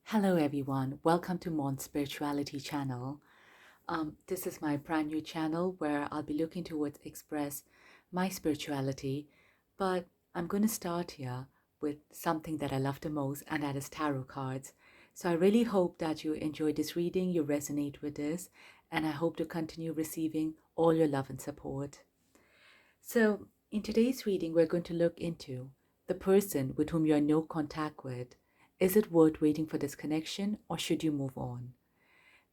Hello everyone, welcome to Mon Spirituality channel. This is my brand new channel where I'll be looking towards express my spirituality, but I'm going to start here with something that I love the most, and that is tarot cards. So I really hope that you enjoy this reading, you resonate with this, and I hope to continue receiving all your love and support. So in today's reading, we're going to look into the person with whom you are in no contact with. Is it worth waiting for this connection, or should you move on?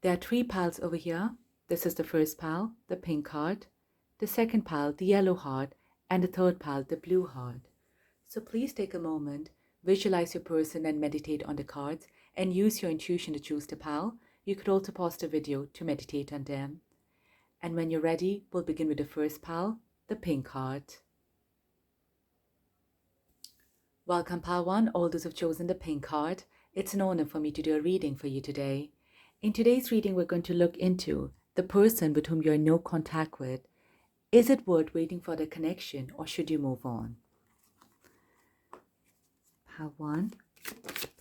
There are three piles over here. This is the first pile, the pink heart, the second pile, the yellow heart, and the third pile, the blue heart. So please take a moment, visualize your person and meditate on the cards, and use your intuition to choose the pile. You could also pause the video to meditate on them. And when you're ready, we'll begin with the first pile, the pink heart. Welcome, Pile 1, all those who've chosen the pink card. It's an honor for me to do a reading for you today. In today's reading, we're going to look into the person with whom you're in no contact with. Is it worth waiting for the connection, or should you move on? Pile 1,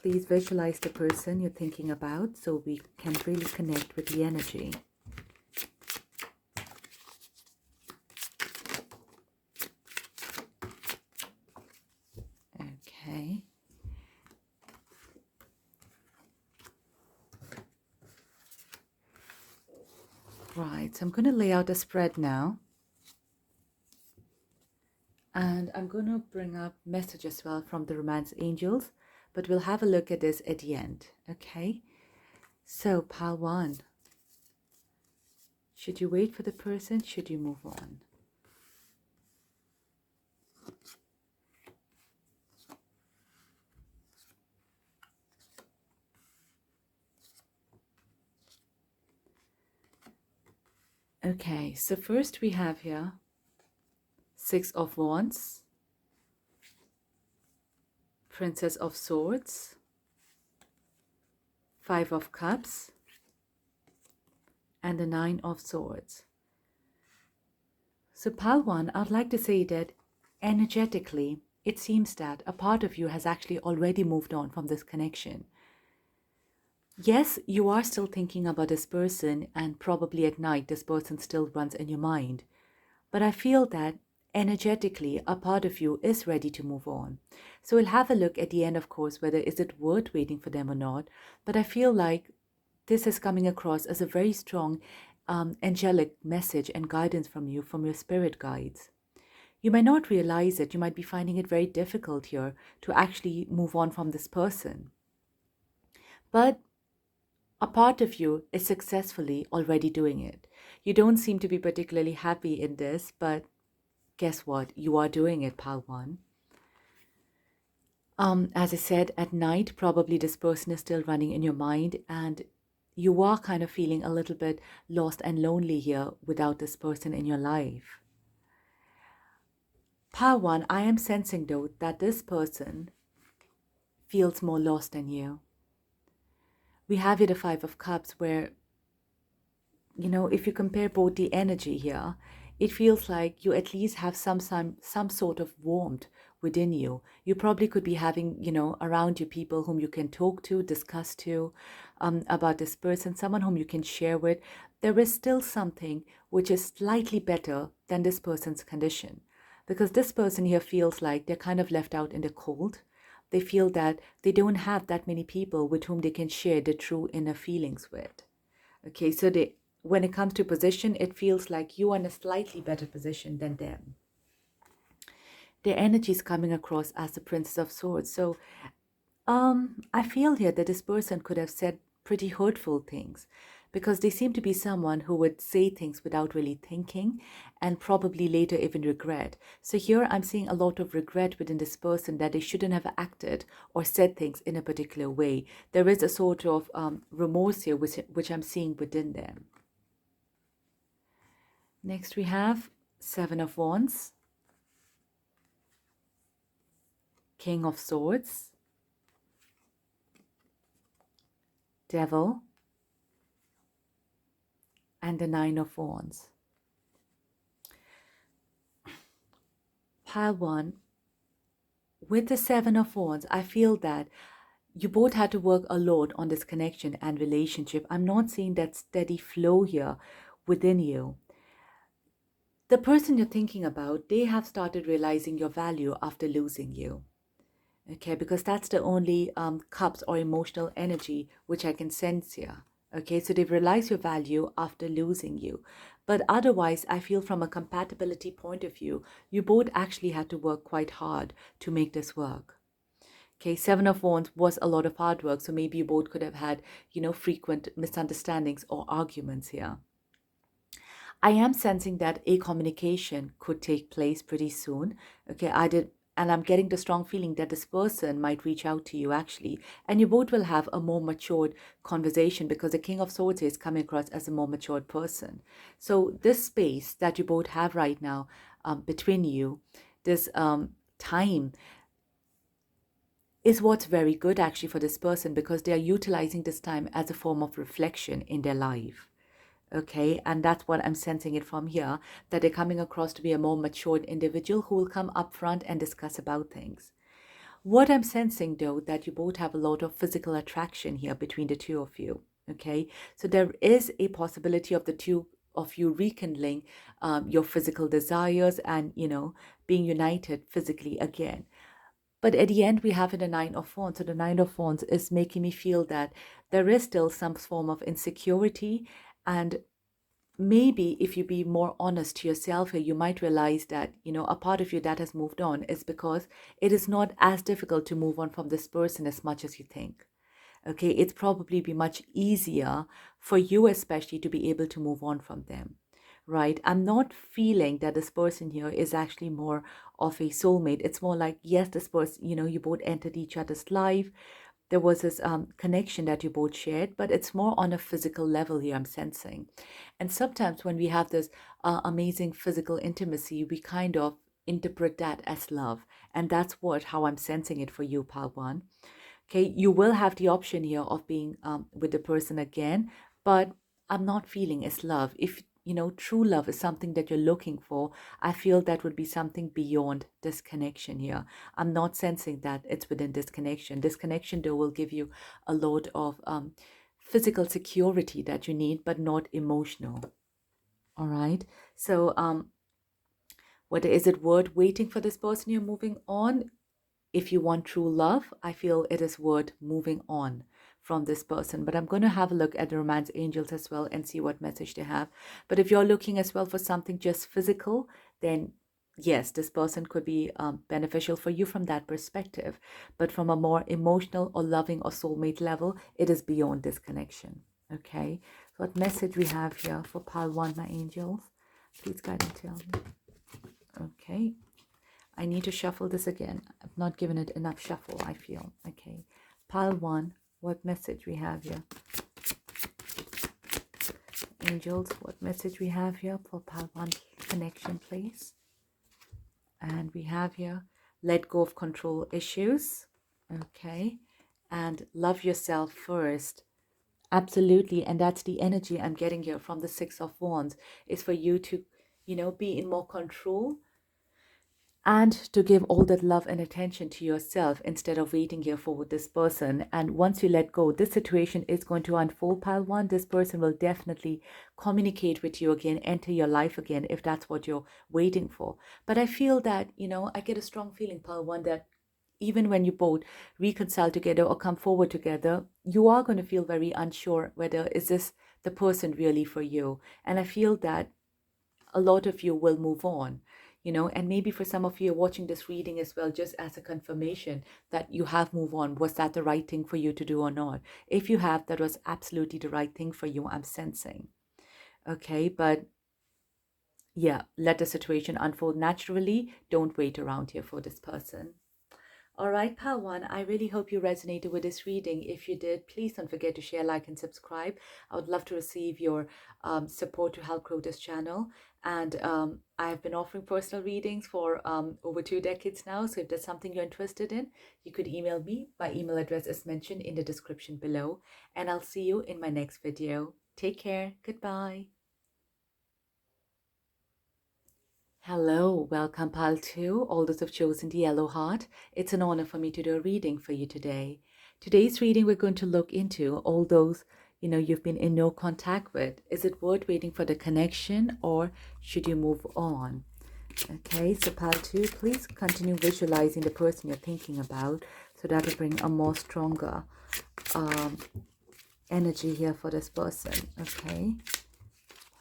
please visualize the person you're thinking about so we can really connect with the energy. Okay. Right, so I'm going to lay out a spread now. And I'm going to bring up message as well from the Romance Angels, but we'll have a look at this at the end, okay? So, pile 1. Should you wait for the person? Should you move on? Okay, so first we have here Six of Wands, Princess of Swords, Five of Cups, and the Nine of Swords. So pile 1, I'd like to say that energetically, it seems that a part of you has actually already moved on from this connection. Yes, you are still thinking about this person, and probably at night this person still runs in your mind. But I feel that energetically a part of you is ready to move on. So we'll have a look at the end, of course, whether is it worth waiting for them or not. But I feel like this is coming across as a very strong angelic message and guidance from you, from your spirit guides. You might not realize it. You might be finding it very difficult here to actually move on from this person. But a part of you is successfully already doing it. You don't seem to be particularly happy in this, but guess what? You are doing it, pile 1. As I said, at night, probably this person is still running in your mind, and you are kind of feeling a little bit lost and lonely here without this person in your life. Pile 1, I am sensing though that this person feels more lost than you. We have here the Five of Cups where, if you compare both the energy here, it feels like you at least have some sort of warmth within you. You probably could be having, around you people whom you can talk to, discuss to about this person, someone whom you can share with. There is still something which is slightly better than this person's condition, because this person here feels like they're kind of left out in the cold. They feel that they don't have that many people with whom they can share the true inner feelings with. Okay, so when it comes to position, it feels like you are in a slightly better position than them. Their energy is coming across as the Princess of Swords. So I feel here that this person could have said pretty hurtful things, because they seem to be someone who would say things without really thinking and probably later even regret. So here I'm seeing a lot of regret within this person that they shouldn't have acted or said things in a particular way. There is a sort of remorse here which I'm seeing within them. Next we have Seven of Wands, King of Swords, Devil, and the Nine of Wands. Pile 1, with the Seven of Wands, I feel that you both had to work a lot on this connection and relationship. I'm not seeing that steady flow here within you. The person you're thinking about, they have started realizing your value after losing you. Okay, because that's the only cups or emotional energy which I can sense here. Okay, so they've realized your value after losing you. But otherwise, I feel from a compatibility point of view, you both actually had to work quite hard to make this work. Okay, Seven of Wands was a lot of hard work, so maybe you both could have had, frequent misunderstandings or arguments here. I am sensing that a communication could take place pretty soon. Okay, and I'm getting the strong feeling that this person might reach out to you actually, and you both will have a more matured conversation because the King of Swords is coming across as a more matured person. So this space that you both have right now between you, this time is what's very good actually for this person because they are utilizing this time as a form of reflection in their life. Okay, and that's what I'm sensing it from here, that they're coming across to be a more matured individual who will come up front and discuss about things. What I'm sensing though, that you both have a lot of physical attraction here between the two of you. Okay, so there is a possibility of the two of you rekindling your physical desires and, being united physically again. But at the end, we have the Nine of Wands. So the Nine of Wands is making me feel that there is still some form of insecurity. And maybe if you be more honest to yourself here, you might realize that, a part of you that has moved on is because it is not as difficult to move on from this person as much as you think. Okay, it's probably be much easier for you, especially, to be able to move on from them, right? I'm not feeling that this person here is actually more of a soulmate. It's more like, yes, this person, you both entered each other's life. There was this connection that you both shared, but it's more on a physical level here, I'm sensing. And sometimes when we have this amazing physical intimacy, we kind of interpret that as love. And that's how I'm sensing it for you, Pal One. Okay, you will have the option here of being with the person again, but I'm not feeling as love. If true love is something that you're looking for, I feel that would be something beyond this connection here. I'm not sensing that it's within this connection. This connection, though, will give you a lot of physical security that you need, but not emotional. All right. So, whether is it worth waiting for this person you're moving on? If you want true love, I feel it is worth moving on from this person. But I'm going to have a look at the romance angels as well and see what message they have. But if you're looking as well for something just physical, then yes, this person could be beneficial for you from that perspective. But from a more emotional or loving or soulmate level, it is beyond this connection. Okay, so what message we have here for pile one, my angels? Please guide and tell me. Okay. I need to shuffle this again. I've not given it enough shuffle, I feel. Okay. Pile one, what message we have here? Angels, what message we have here for pile one connection, please? And we have here, let go of control issues. Okay. And love yourself first. Absolutely. And that's the energy I'm getting here from the Six of Wands, is for you to, be in more control and to give all that love and attention to yourself instead of waiting here for this person. And once you let go, this situation is going to unfold, pile one. This person will definitely communicate with you again, enter your life again, if that's what you're waiting for. But I feel that, I get a strong feeling, pile one, that even when you both reconcile together or come forward together, you are going to feel very unsure whether is this the person really for you. And I feel that a lot of you will move on, and maybe for some of you watching this reading as well, just as a confirmation that you have moved on. Was that the right thing for you to do or not? If you have, that was absolutely the right thing for you, I'm sensing. Okay, but yeah, let the situation unfold naturally. Don't wait around here for this person. All right, pal one, I really hope you resonated with this reading. If you did, please don't forget to share, like, and subscribe. I would love to receive your support to help grow this channel. And I've been offering personal readings for over 2 decades now. So if there's something you're interested in, you could email me. My email address is mentioned in the description below. And I'll see you in my next video. Take care. Goodbye. Hello, welcome pile 2, all those who've chosen the yellow heart. It's an honor for me to do a reading for you today. Today's reading, we're going to look into all those, you've been in no contact with. Is it worth waiting for the connection, or should you move on? Okay, so pile 2, please continue visualizing the person you're thinking about, so that will bring a more stronger energy here for this person. Okay,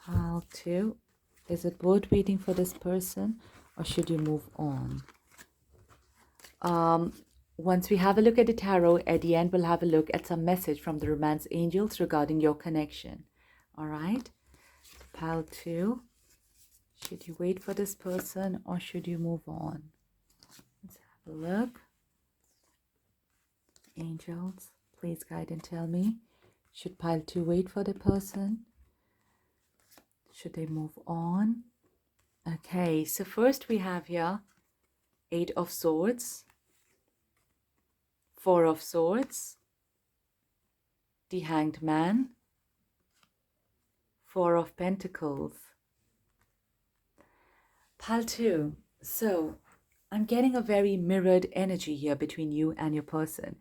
pile 2, is it worth waiting for this person, or should you move on? Once we have a look at the tarot, at the end we'll have a look at some message from the romance angels regarding your connection. All right, pile 2, should you wait for this person, or should you move on? Let's have a look. Angels, please guide and tell me. Should pile 2 wait for the person? Should they move on? Okay, so first we have here 8 of Swords, 4 of Swords, the Hanged Man, 4 of Pentacles. Pile 2. So I'm getting a very mirrored energy here between you and your person.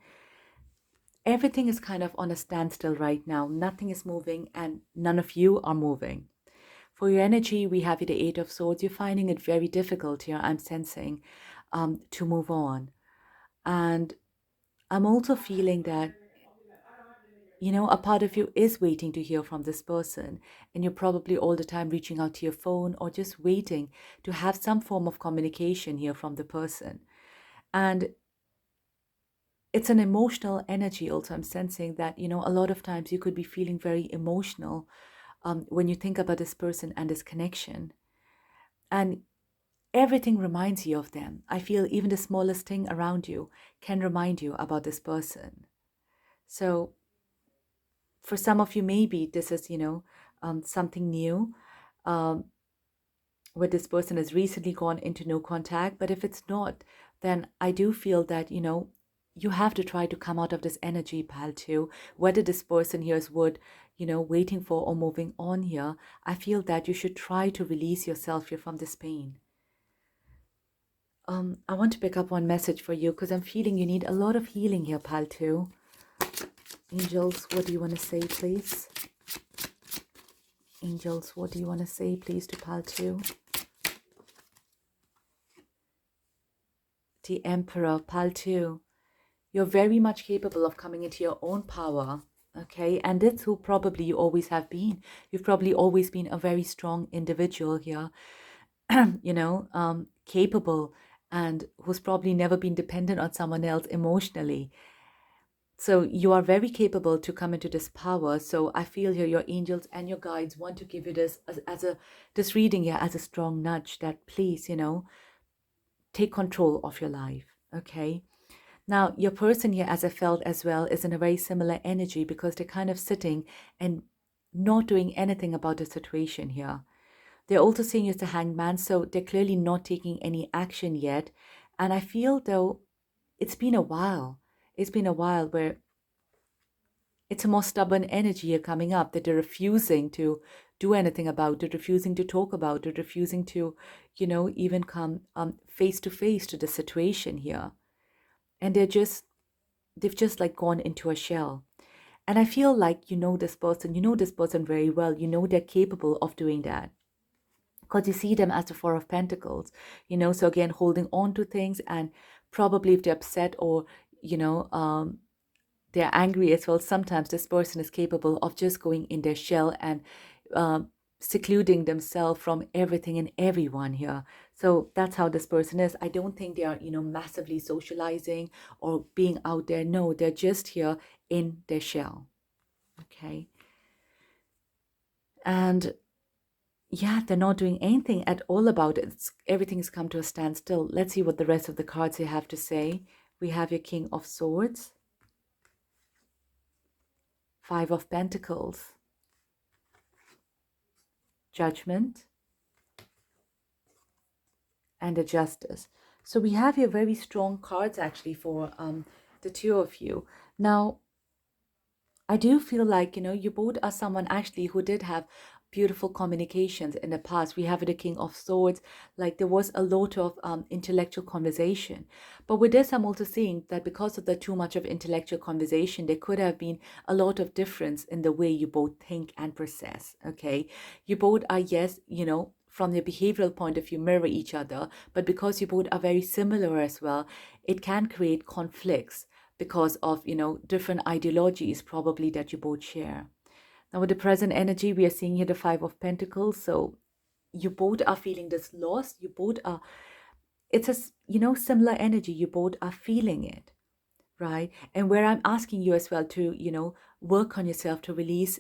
Everything is kind of on a standstill right now. Nothing is moving and none of you are moving. For your energy, we have the 8 of Swords. You're finding it very difficult here, I'm sensing, to move on. And I'm also feeling that, a part of you is waiting to hear from this person, and you're probably all the time reaching out to your phone or just waiting to have some form of communication here from the person. And it's an emotional energy also. I'm sensing that, a lot of times you could be feeling very emotional when you think about this person and this connection. And everything reminds you of them. I feel even the smallest thing around you can remind you about this person. So for some of you, maybe this is, something new, where this person has recently gone into no contact. But if it's not, then I do feel that, you have to try to come out of this energy, pile 2. Whether this person here is worth, waiting for or moving on here, I feel that you should try to release yourself here from this pain. I want to pick up one message for you because I'm feeling you need a lot of healing here, pile 2. Angels, what do you want to say, please? Angels, what do you want to say, please, to pile 2? The Emperor, pile 2. You're very much capable of coming into your own power, okay? And that's who probably you always have been. You've probably always been a very strong individual here, capable, and who's probably never been dependent on someone else emotionally. So you are very capable to come into this power. So I feel here your angels and your guides want to give you this this reading here as a strong nudge that please, take control of your life, okay? Now, your person here, as I felt as well, is in a very similar energy because they're kind of sitting and not doing anything about the situation here. They're also seeing you as the Hanged Man, so they're clearly not taking any action yet. And I feel, though, it's been a while. It's been a while where it's a more stubborn energy here coming up that they're refusing to do anything about it, refusing to talk about it, refusing to, even come face to face to the situation here. And they've just like gone into a shell. And I feel like this person very well. They're capable of doing that. Because you see them as the 4 of Pentacles, so again, holding on to things, and probably if they're upset or, they're angry as well, sometimes this person is capable of just going in their shell and secluding themselves from everything and everyone here. So that's how this person is. I don't think they are, massively socializing or being out there. No, they're just here in their shell. Okay. And yeah, they're not doing anything at all about it. Everything's come to a standstill. Let's see what the rest of the cards they have to say. We have your King of Swords, 5 of Pentacles, Judgment, and the Justice. So we have here very strong cards actually for the two of you. Now, I do feel like, you both are someone actually who did have beautiful communications in the past. We have the King of Swords, like there was a lot of intellectual conversation. But with this, I'm also seeing that because of the too much of intellectual conversation, there could have been a lot of difference in the way you both think and process. Okay, you both are, yes, from your behavioral point of view, mirror each other, but because you both are very similar as well, it can create conflicts because of, different ideologies probably that you both share. Now, with the present energy, we are seeing here the Five of Pentacles. So you both are feeling this loss. You both are, it's a, similar energy. You both are feeling it, right? And where I'm asking you as well to, work on yourself to release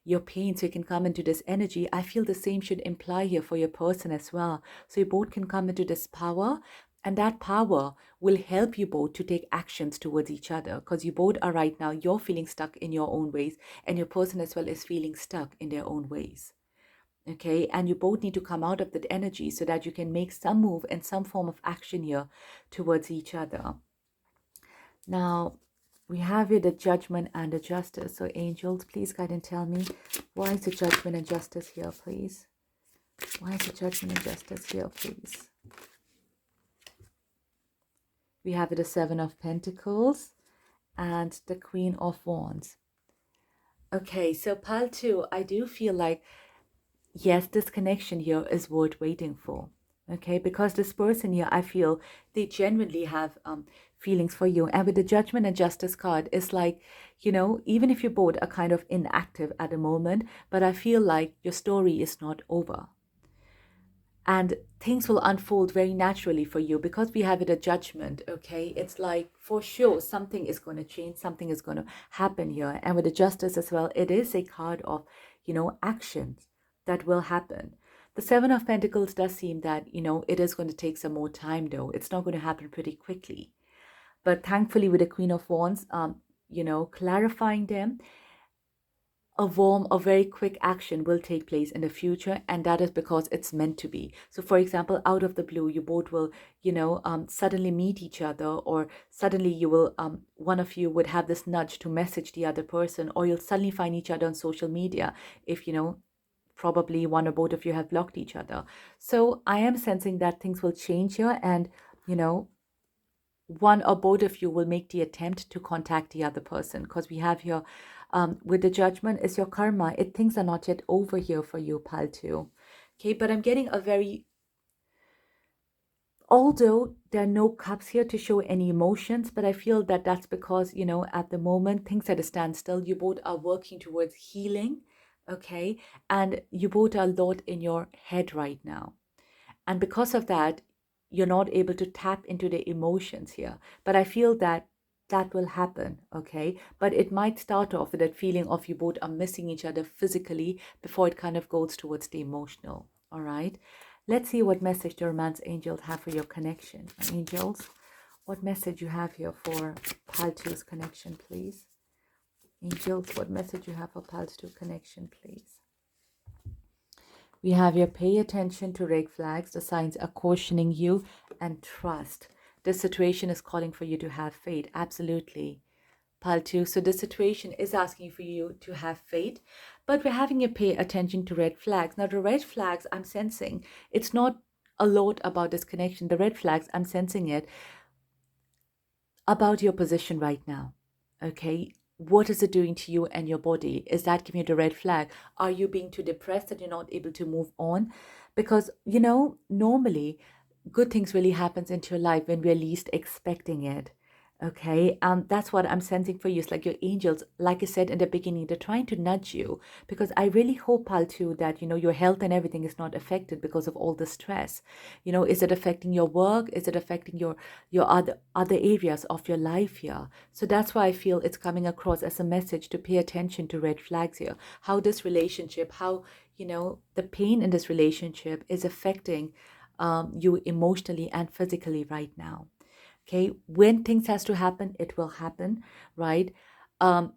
your pain so you can come into this energy, I feel the same should imply here for your person as well. So you both can come into this power, and that power will help you both to take actions towards each other, because you both are right now, you're feeling stuck in your own ways, and your person as well is feeling stuck in their own ways. Okay, and you both need to come out of that energy so that you can make some move and some form of action here towards each other. Now, we have here the Judgment and the Justice. So angels, please guide and tell me, why is the Judgment and Justice here, please? Why is the Judgment and Justice here, please? We have the Seven of Pentacles and the Queen of Wands. Okay, so pile 2, I do feel like, yes, this connection here is worth waiting for. Okay, because this person here, I feel they genuinely have feelings for you. And with the Judgment and Justice card, it's like, even if you both are kind of inactive at the moment, but I feel like your story is not over. And things will unfold very naturally for you because we have it a Judgment. Okay, it's like for sure something is going to change, something is going to happen here. And with the Justice as well, it is a card of, actions that will happen. The Seven of Pentacles does seem that, it is going to take some more time though. It's not going to happen pretty quickly. But thankfully with the Queen of Wands, clarifying them, a very quick action will take place in the future, and that is because it's meant to be. So for example, out of the blue, you both will, suddenly meet each other, or suddenly you will, one of you would have this nudge to message the other person, or you'll suddenly find each other on social media if, probably one or both of you have blocked each other. So I am sensing that things will change here, and, one or both of you will make the attempt to contact the other person, because we have here, with the Judgment, is your karma. Things are not yet over here for you, pile 2. Okay, but I'm getting a very, although there are no cups here to show any emotions, but I feel that that's because, at the moment, things at a standstill. You both are working towards healing, okay? And you both are a lot in your head right now. And because of that, you're not able to tap into the emotions here. But I feel that that will happen, okay? But it might start off with that feeling of you both are missing each other physically before it kind of goes towards the emotional, all right? Let's see what message the romance angels have for your connection. Angels, what message you have here for pile 2's connection, please? Angels, what message you have for pile 2 connection, please? We have your pay attention to red flags. The signs are cautioning you, and trust. This situation is calling for you to have faith. Absolutely. Pile 2. So this situation is asking for you to have faith, but we're having you pay attention to red flags. Now, the red flags I'm sensing, it's not a lot about this connection. The red flags, I'm sensing it about your position right now. Okay? What is it doing to you and your body? Is that giving you the red flag? Are you being too depressed that you're not able to move on? Because, normally good things really happens into your life when we're least expecting it. Okay, that's what I'm sensing for you. It's like your angels, like I said in the beginning, they're trying to nudge you, because I really hope, pal, too, that, your health and everything is not affected because of all the stress. Is it affecting your work? Is it affecting your other areas of your life here? So that's why I feel it's coming across as a message to pay attention to red flags here. How this relationship, how, the pain in this relationship is affecting you emotionally and physically right now. Okay, when things has to happen, it will happen, right?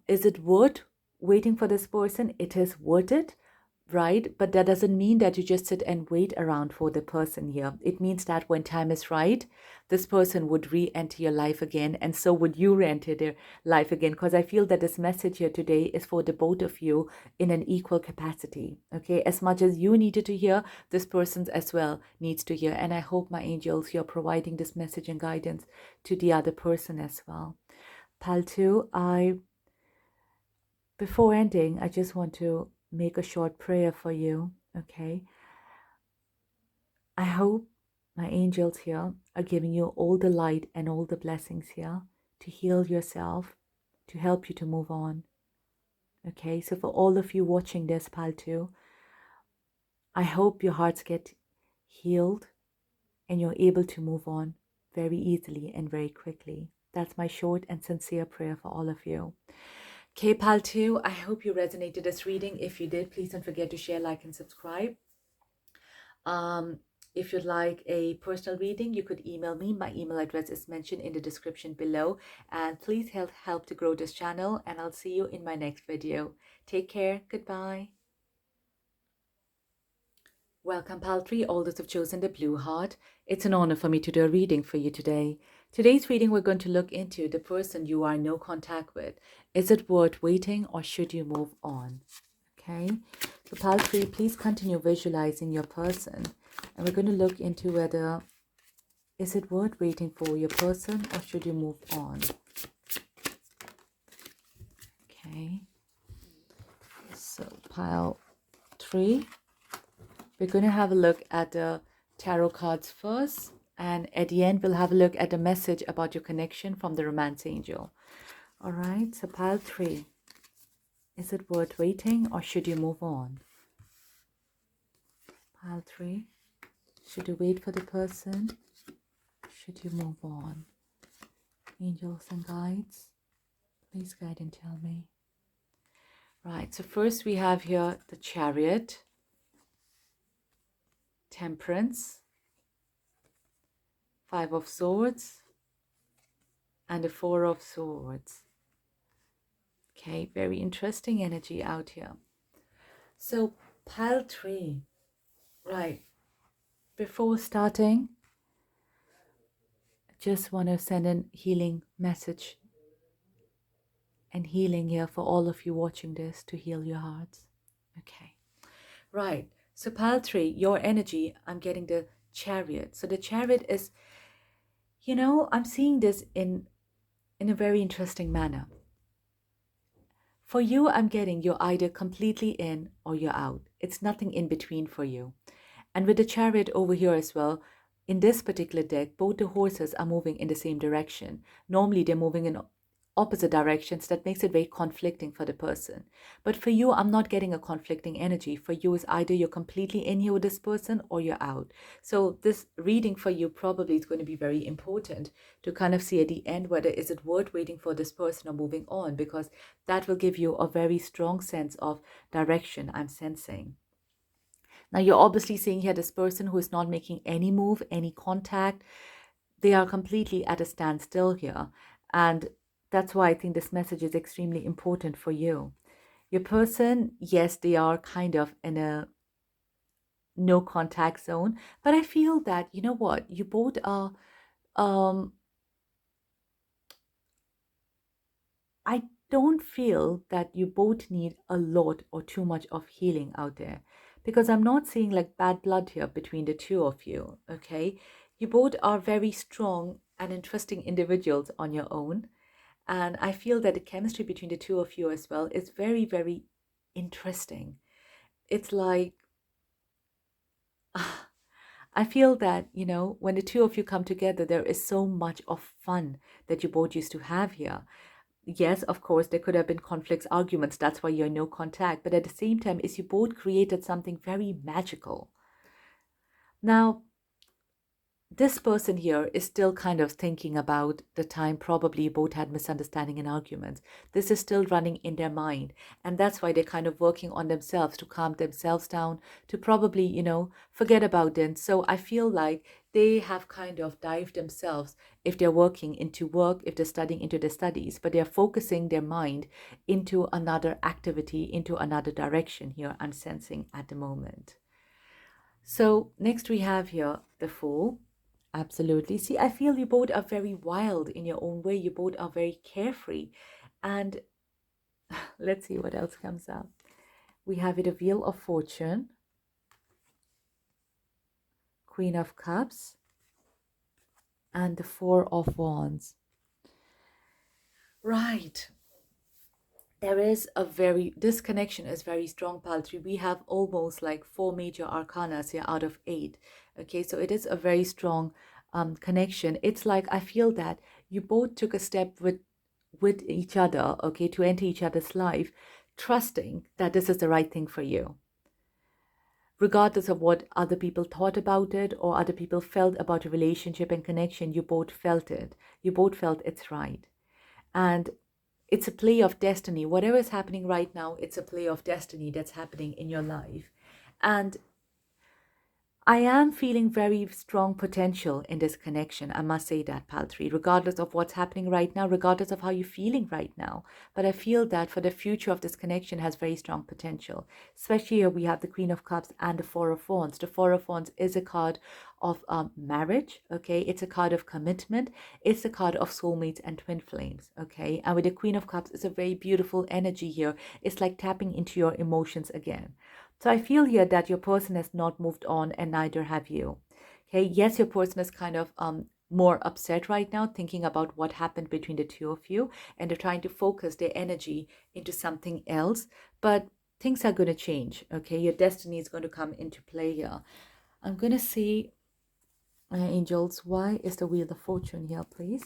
Is it worth waiting for this person? It is worth it, right? But that doesn't mean that you just sit and wait around for the person here. It means that when time is right, this person would re-enter your life again, and so would you re-enter their life again. Because I feel that this message here today is for the both of you in an equal capacity. Okay, as much as you needed to hear, this person as well needs to hear. And I hope, my angels, you're providing this message and guidance to the other person as well. Pal 2, before ending, I just want to make a short prayer for you, okay? I hope my angels here are giving you all the light and all the blessings here to heal yourself, to help you to move on, okay? So for all of you watching this, Pal 2, I hope your hearts get healed and you're able to move on very easily and very quickly. That's my short and sincere prayer for all of you. Okay, Pal 2, I hope you resonated this reading. If you did, please don't forget to share, like, and subscribe. If you'd like a personal reading, you could email me. My email address is mentioned in the description below. And please help to grow this channel. And I'll see you in my next video. Take care. Goodbye. Welcome, Pal 3, all those who've chosen the blue heart. It's an honor for me to do a reading for you today. Today's reading, we're going to look into the person you are in no contact with. Is it worth waiting or should you move on? Okay, so Pal 3, please continue visualizing your person. And we're going to look into whether is it worth waiting for your person or should you move on? Okay, so Pile 3, we're going to have a look at the tarot cards first. And at the end, we'll have a look at the message about your connection from the romance angel. All right, so Pile 3, is it worth waiting or should you move on? Pile 3, should you wait for the person? Should you move on? Angels and guides, please guide and tell me. Right, so first we have here the Chariot, Temperance, Five of Swords, and the Four of Swords. Okay, very interesting energy out here. So Pile 3, right, before starting, I just want to send a healing message and healing here for all of you watching this to heal your hearts. Okay, right, so Pile 3, your energy, I'm getting the Chariot. So the Chariot is, you know, I'm seeing this in a very interesting manner. For you, I'm getting you're either completely in or you're out. It's nothing in between for you. And with the Chariot over here as well, in this particular deck, both the horses are moving in the same direction. Normally, they're moving in opposite directions. That makes it very conflicting for the person. But for you, I'm not getting a conflicting energy. For you, is either you're completely in here with this person or you're out. So this reading for you probably is going to be very important to kind of see at the end whether is it worth waiting for this person or moving on, because that will give you a very strong sense of direction, I'm sensing. Now, you're obviously seeing here this person who is not making any move, any contact. They are completely at a standstill here. And that's why I think this message is extremely important for you. Your person, yes, they are kind of in a no contact zone. But I feel that, you know what, you both are, I don't feel that you both need a lot or too much of healing out there, because I'm not seeing like bad blood here between the two of you, okay? You both are very strong and interesting individuals on your own. And I feel that the chemistry between the two of you as well is very, very interesting. It's like, I feel that, you know, when the two of you come together, there is so much of fun that you both used to have here. Yes, of course, there could have been conflicts, arguments. That's why you're in no contact. But at the same time, is you both created something very magical. Now, this person here is still kind of thinking about the time probably you both had misunderstanding and arguments. This is still running in their mind. And that's why they're kind of working on themselves to calm themselves down, to probably, you know, forget about it. So I feel like they have kind of dived themselves, if they're working into work, if they're studying into their studies, but they're focusing their mind into another activity, into another direction here, I'm sensing at the moment. So next we have here the Fool. Absolutely. See, I feel you both are very wild in your own way. You both are very carefree. And let's see what else comes up. We have it, a Wheel of Fortune, Queen of Cups, and the Four of Wands. Right. This connection is very strong, Paltry. We have almost like 4 major arcanas here out of 8. Okay, so it is a very strong connection. It's like, I feel that you both took a step with each other, okay, to enter each other's life, trusting that this is the right thing for you. Regardless of what other people thought about it or other people felt about a relationship and connection, you both felt it. You both felt it's right. And it's a play of destiny. Whatever is happening right now, it's a play of destiny that's happening in your life. And I am feeling very strong potential in this connection. I must say that, Paltry, regardless of what's happening right now, regardless of how you're feeling right now. But I feel that for the future of this connection has very strong potential. Especially here we have the Queen of Cups and the Four of Wands. The Four of Wands is a card of marriage, okay? It's a card of commitment. It's a card of soulmates and twin flames, okay? And with the Queen of Cups, it's a very beautiful energy here. It's like tapping into your emotions again. So I feel here that your person has not moved on and neither have you. Okay, yes, your person is kind of more upset right now, thinking about what happened between the two of you, and they're trying to focus their energy into something else. But things are going to change, okay? Your destiny is going to come into play here. I'm going to see, angels, why is the Wheel of Fortune here, please?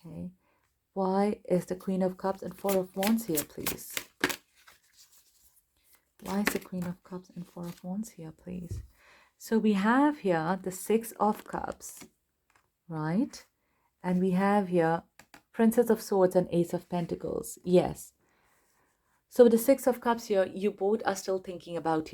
Okay. Why is the Queen of Cups and Four of Wands here, please? Why is the Queen of Cups and Four of Wands here, please? So we have here the Six of Cups, right? And we have here Princess of Swords and Ace of Pentacles. Yes. So the Six of Cups here, you both are still thinking about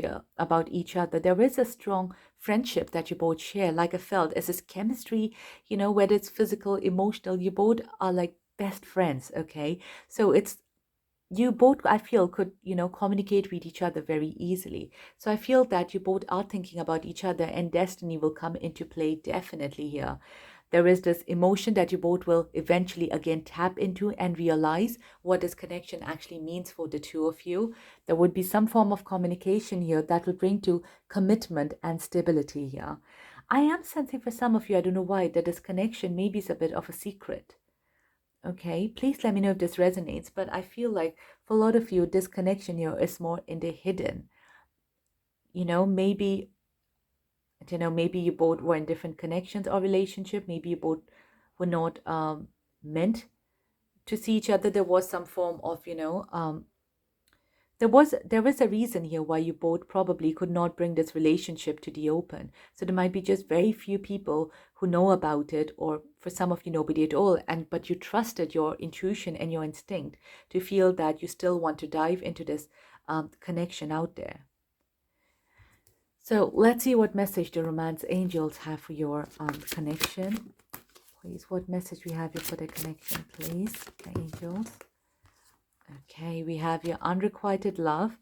each other. There is a strong friendship that you both share. Like I felt, as this chemistry, you know, whether it's physical, emotional, you both are like best friends, okay? So it's, you both, I feel, could, you know, communicate with each other very easily. So I feel that you both are thinking about each other and destiny will come into play definitely here. There is this emotion that you both will eventually again tap into and realize what this connection actually means for the two of you. There would be some form of communication here that will bring to commitment and stability here. I am sensing for some of you, I don't know why, that this connection maybe is a bit of a secret. Okay, please let me know if this resonates, but I feel like for a lot of you, this connection here is more in the hidden. You know, maybe, I don't know, maybe you both were in different connections or relationship. Maybe you both were not meant to see each other. There was some form of, you know, there is a reason here why you both probably could not bring this relationship to the open. So there might be just very few people who know about it, or for some of you, nobody at all. But you trusted your intuition and your instinct to feel that you still want to dive into this connection out there. So let's see what message the romance angels have for your connection. Please, what message we have here for the connection, please, the angels. Okay, we have your unrequited love.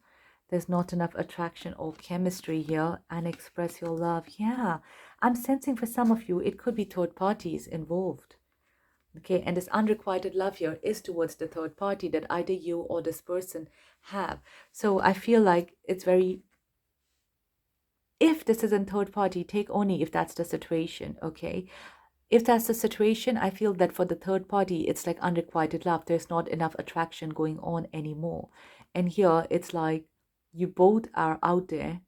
There's not enough attraction or chemistry here, and express your love. Yeah, I'm sensing for some of you, it could be third parties involved. Okay, and this unrequited love here is towards the third party that either you or this person have. So I feel like it's very, if this is in third party, take only if that's the situation, okay? If that's the situation, I feel that for the third party, it's like unrequited love. There's not enough attraction going on anymore. And here, it's like you both are out there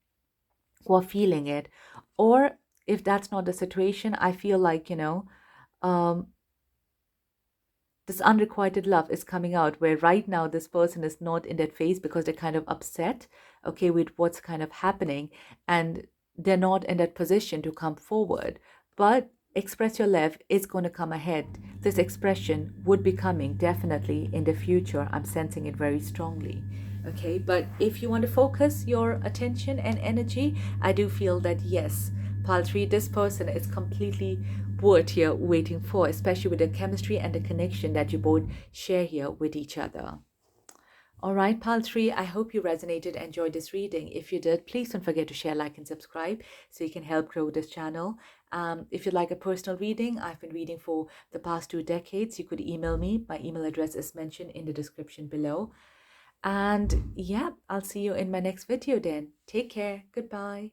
who are feeling it. Or if that's not the situation, I feel like, you know, this unrequited love is coming out where right now this person is not in that phase because they're kind of upset, okay, with what's kind of happening. And they're not in that position to come forward. But express your love is going to come ahead. This expression would be coming definitely in the future. I'm sensing it very strongly. Okay, but if you want to focus your attention and energy, I do feel that yes, Pile 3, this person is completely worth here waiting for, especially with the chemistry and the connection that you both share here with each other. All right, Pile 3, I hope you resonated, enjoyed this reading. If you did, please don't forget to share, like, and subscribe so you can help grow this channel. If you'd like a personal reading, I've been reading for the past 2 decades. You could email me. My email address is mentioned in the description below. And yeah, I'll see you in my next video then. Take care. Goodbye.